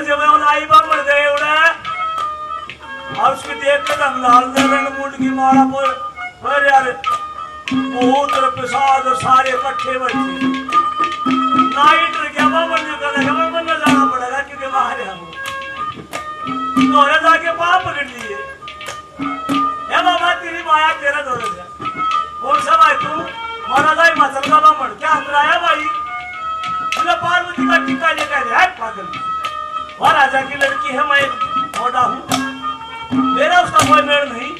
जब मैं आई बाप मर गए उड़ा और उसके देख के लाल रंग मुंड की मारा पर यार बहुत प्रसाद और सारे इकट्ठे बैठे नाइट क्या मन जो कर मन में जाना पड़ेगा क्योंकि बाहर है हम तोरे जाके पाप पकड़ लिए हे बाबा तेरी माया तेरा दौड़ गया कौन सा भाई तू मारा जाए मसल का बामण क्या अंतराया भाई तुझे पार्वती का टीका लेकर है पागल और राजा की लड़की है मैं मोटा हूँ मेरा उसका कोई मेल नहीं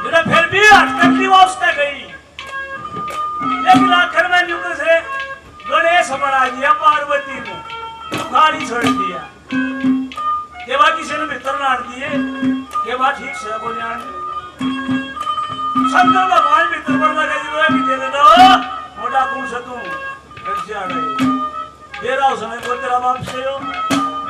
मेरा फिर भी अटकली वो उसने गई लेकिन आखिर में न्यूटन से गणेश बना दिया पार्वती को गाड़ी छोड़ दिया केवा किसी ने भीतर नाट दिए केवा ठीक से बोले शंकर भगवान भीतर बढ़ना कह भी दे देना मोटा कौन सा तू कैसे आ गए मेरा उसने को तेरा बाप से हो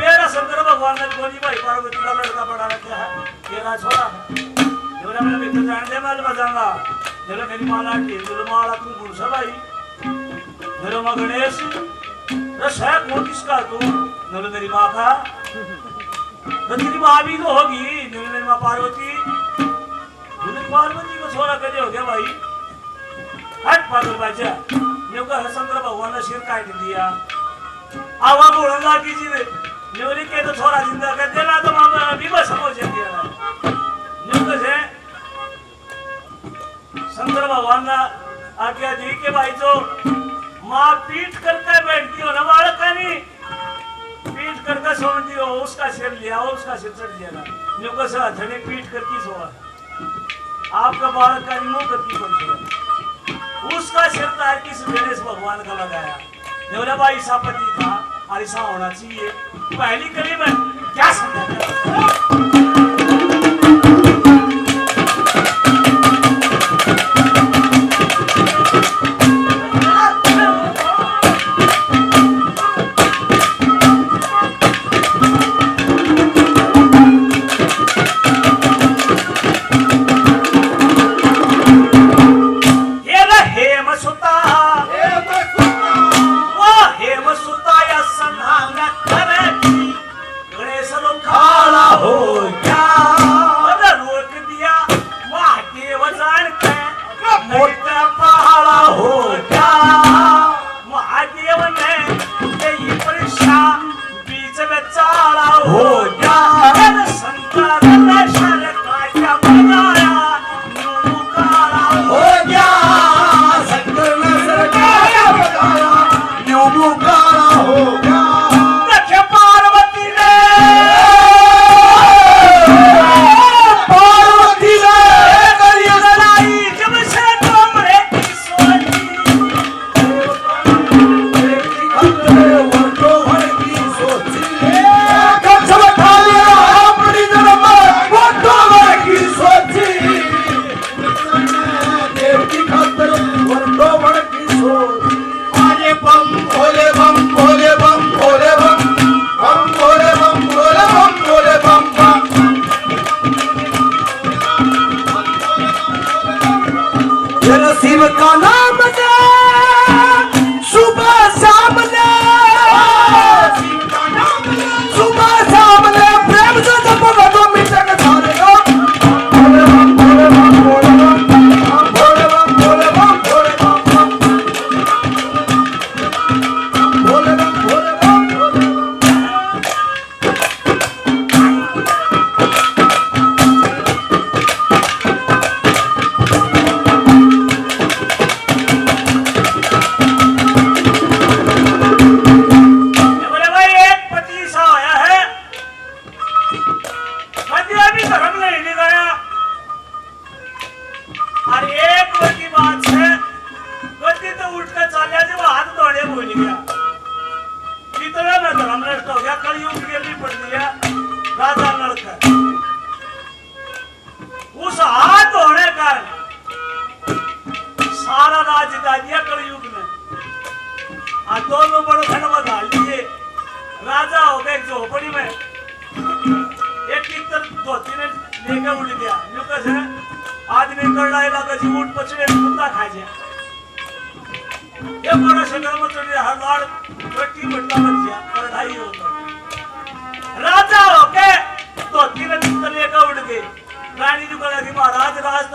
मेरा शंकर भगवान ने बोली भाई पार्वती का लड़का बड़ा रखा है तेरा छोरा है जोरा मैंने भीतर जान दे मैं बजाऊंगा जरा मेरी माला टीम माला तू कौन सा भाई मेरा माँ गणेश है कौन किसका तू नलो मेरी माँ का तो तेरी माँ भी तो होगी नलो मेरी माँ पार्वती पार्वती को छोरा कैसे हो गया भाई हट पागल बच्चा न्यू का शंकर भगवान ने सिर काट दिया आवा बोलना कीजिए न्यूरी के तो छोरा जिंदा कर देना तो मामा अभी बस समझ दिया न्यू कैसे शंकर भगवान ने आज्ञा दी कि भाई जो माँ पीट करके बैठती हो ना बालक का नहीं पीट करके सोती हो उसका सिर लिया उसका सिर चढ़ दिया न्यू कैसे हथने पीट करके सोआ आपका बालक का मुंह करके बन उसका सिर तार किस गणेश भगवान का लगाया बोला भाई ऐसा पति था और ऐसा होना चाहिए पहली कड़ी में क्या समझा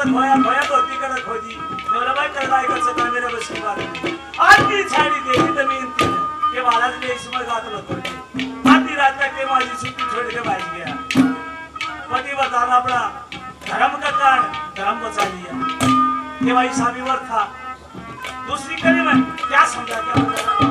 खोया खोया धोती कर खोजी मेरा भाई कर भाई कर सकता मेरे बस की बात नहीं आधी छाड़ी देखी जमीन थी के महाराज ने इसमें गात लगो आधी रात तक के माजी सुखी छोड़ के भाग गया पति बताना अपना धर्म का कारण धर्म बचा लिया के भाई स्वामी वर्ग था दूसरी कड़ी में क्या समझा क्या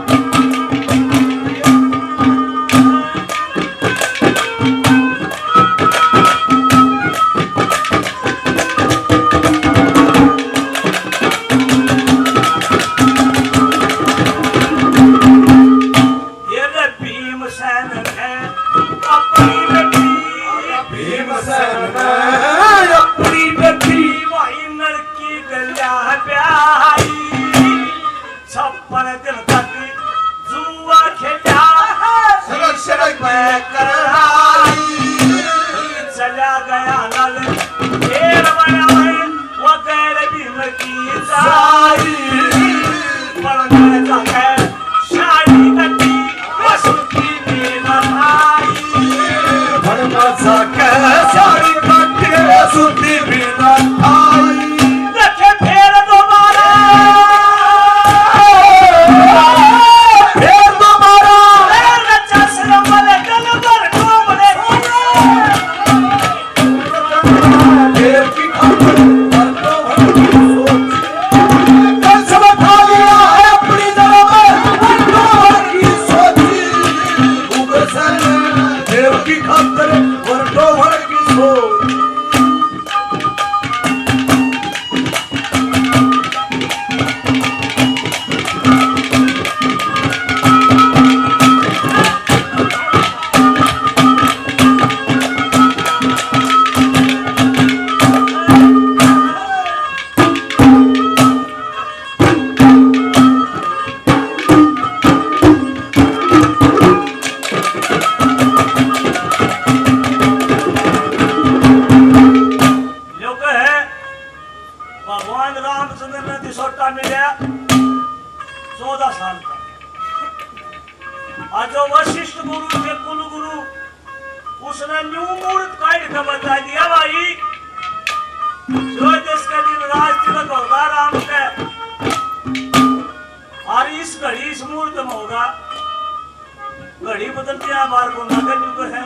घड़ी बदलती है बार को नगर युग है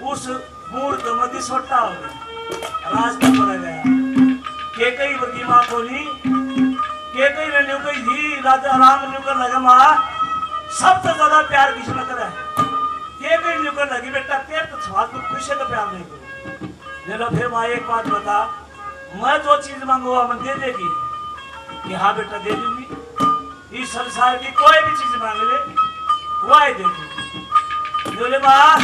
उस मूर्त मध्य सोटा हो गया रास्ता पड़ गया के कई वर्गी मां बोली के कई ने न्यू कई ही राजा राम न्यू कर लगा मां सबसे ज्यादा प्यार किसने करा है के कई न्यू कर लगी बेटा तेरे तो सवाल को खुशी का प्यार नहीं करो ले लो फिर मां एक बात बता मैं जो चीज मांगूंगा मैं दे देगी कि हाँ बेटा दे दूंगी इस संसार की कोई भी चीज मांग ले वो दे दूंगी बोले मां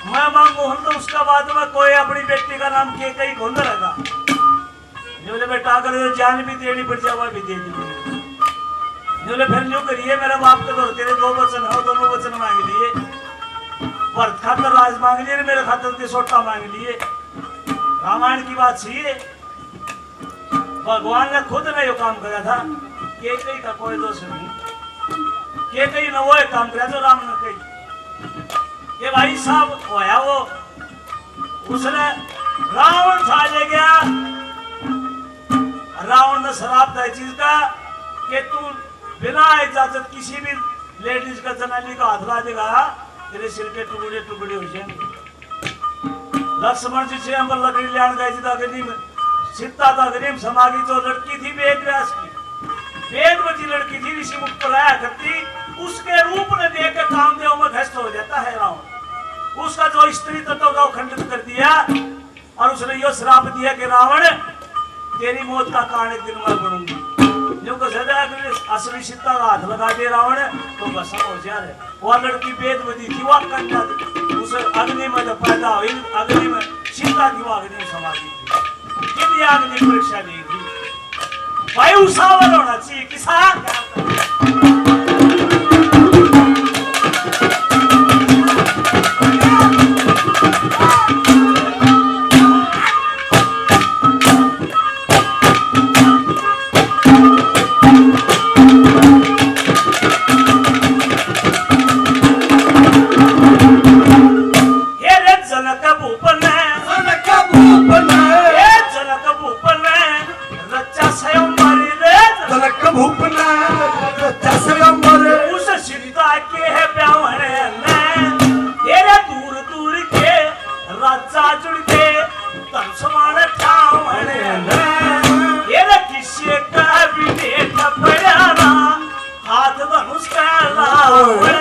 मैं मांगू हूं तो उसका बाद में कोई अपनी बेटी का नाम के कहीं घूम रहेगा बोले बेटा अगर जान भी देनी पड़ जाए वह भी दे दूंगी बोले फिर यूं करिए मेरा बाप तो तेरे दो वचन हो दोनों वचन मांग लिए भरत खातर राज मांग लिए मेरे खातर सोटा मांग लिए रामायण की बात सही है भगवान ने खुद ने यो काम करा था के कई का कोई दोष नहीं के कई न वो काम करा जो राम ने कही ये भाई साहब होया वो उसने रावण छा ले गया रावण ने शराब था चीज का कि तू बिना इजाजत किसी भी लेडीज का जनानी का हाथ ला देगा तेरे सिर के टुकड़े टुकड़े हो जाएंगे लक्ष्मण जी से हम लकड़ी लेने गए थी अग्नि में सीता था अग्नि में समागी जो लड़की थी वेद व्यास की वेदवती लड़की थी ऋषि मुक्त लाया करती उसके रूप ने देख के कामदेव में घस्त हो जाता है रावण उसका जो स्त्री तत्व का खंडित कर दिया और उसने यो श्राप दिया कि रावण तेरी मौत का कारण एक दिन मैं बनूंगी जो को सदा असली सीता का हाथ लगा दे रावण तो बस हो जाए वो लड़की वेदवती थी वह कन्या उस अग्नि में जब पैदा हुई अग्नि में सीता की वो अग्नि में समा दी कितनी अग्नि परीक्षा ली थी भाई उसावर होना चाहिए किसान ओए